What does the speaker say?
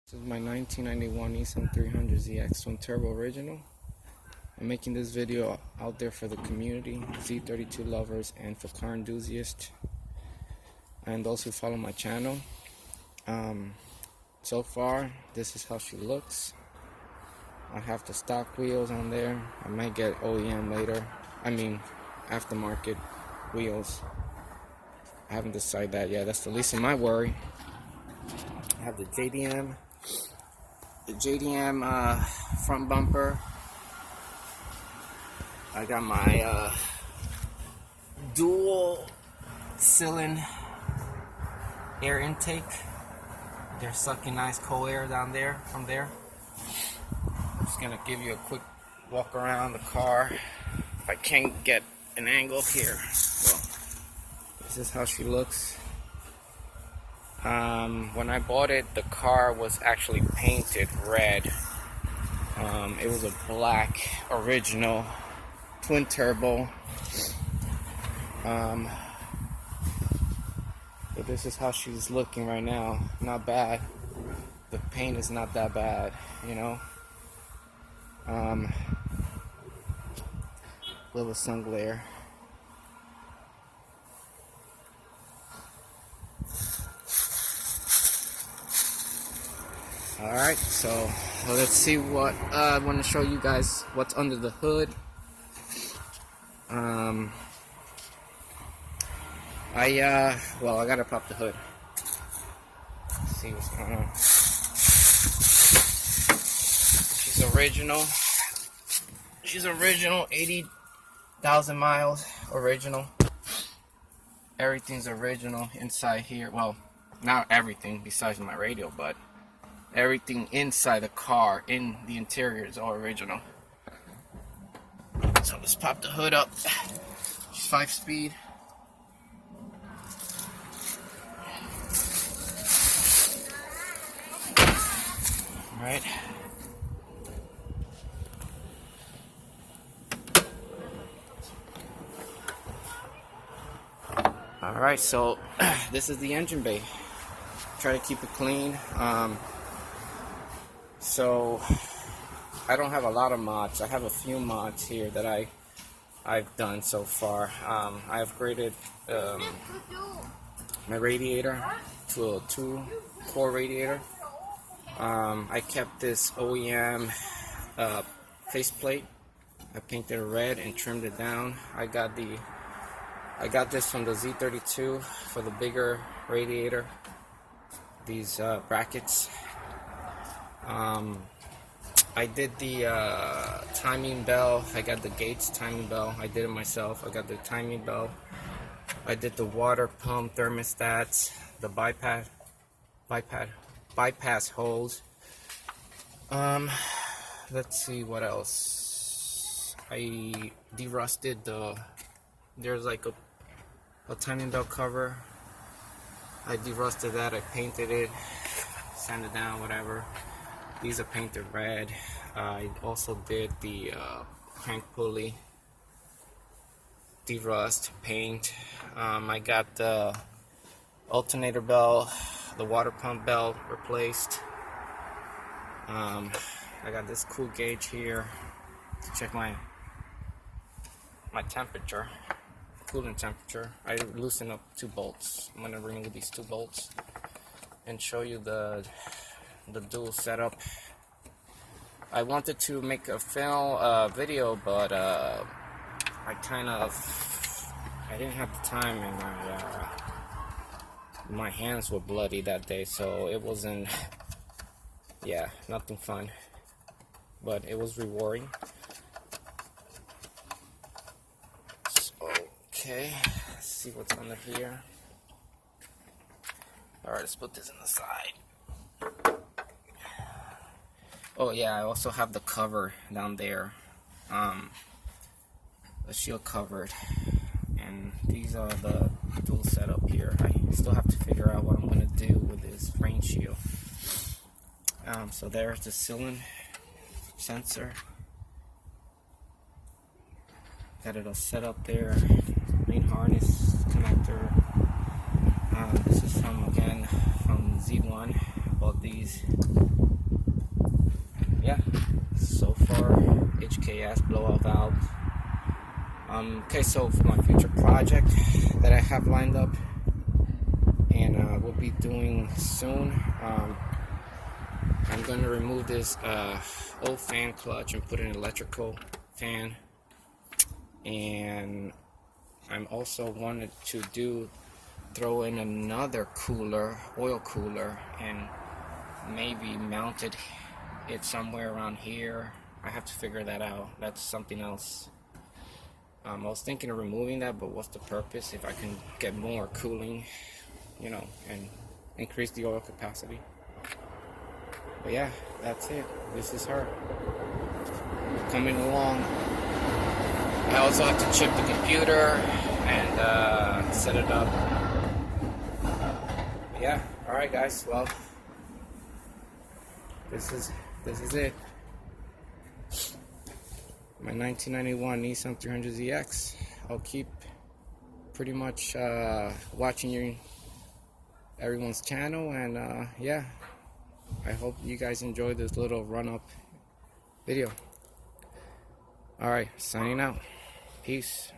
This is my 1991 Nissan 300ZX Twin Turbo Original. I'm making this video out there for the community, Z32 lovers, and for car enthusiasts, and those who follow my channel. So far, this is how she looks. I have the stock wheels on there. I might get OEM later. I mean, aftermarket wheels. I haven't decided that yet. That's the least of my worry. I have the JDM front bumper. I got my dual cylinder air intake. They're sucking nice cold air down there from there. I'm just gonna give you a quick walk around the car. If I can't get an angle here, well, this is how she looks. When I bought it, the car was actually painted red. It was a black original twin turbo. But this is how she's looking right now. Not bad. The paint is not that bad, you know. Little sun glare. Alright, so let's see what I want to show you guys what's under the hood. I gotta pop the hood. Let's see what's going on. She's original, 80,000 miles original. Everything's original inside here. Well, not everything besides my radio, but everything inside the car, in the interior, is all original. So let's pop the hood up. She's 5-speed. Alright. Alright, so this is the engine bay. Try to keep it clean. So I don't have a lot of mods. I have a few mods here that I've done so far. I upgraded my radiator to a 2-core radiator. I kept this OEM faceplate. I painted it red and trimmed it down. I got this from the Z32 for the bigger radiator. These brackets. I did the timing bell. I got the Gates timing bell. I did it myself. I got the timing bell. I did the water pump thermostats, the bypass holes. Let's see what else. I derusted there's like a timing belt cover. I derusted that. I painted it, sanded it down, whatever. These are painted red. I also did the crank pulley derust paint. I got the alternator belt, the water pump belt replaced. I got this cool gauge here to check my temperature, coolant temperature. I loosened up 2 bolts. I'm gonna remove these 2 bolts and show you the dual setup. I wanted to make a video, but I didn't have the time, and my hands were bloody that day, so it wasn't, yeah, nothing fun, but it was rewarding. Okay, let's see what's under here. Alright, let's put this on the side. Oh yeah, I also have the cover down there, the shield covered, and these are the dual setup here. I still have to figure out what I'm gonna do with this rain shield. So there's the cylinder sensor. Got it all set up there. Main harness connector. This is from Z1. I bought these yeah, so far HKS blowout valve. Okay, so for my future project that I have lined up and we'll be doing soon, I'm going to remove this old fan clutch and put in an electrical fan, and I'm also wanted to throw in another cooler, oil cooler, and maybe mounted it somewhere around here. I have to figure that out. That's something else. I was thinking of removing that, but what's the purpose if I can get more cooling, you know, and increase the oil capacity? But yeah, that's it. This is her coming along. I also have to chip the computer and set it up. Yeah, all right, guys. Well, this is it. My 1991 Nissan 300ZX. I'll keep pretty much watching everyone's channel, and yeah, I hope you guys enjoyed this little run-up video. Alright, signing out. Peace.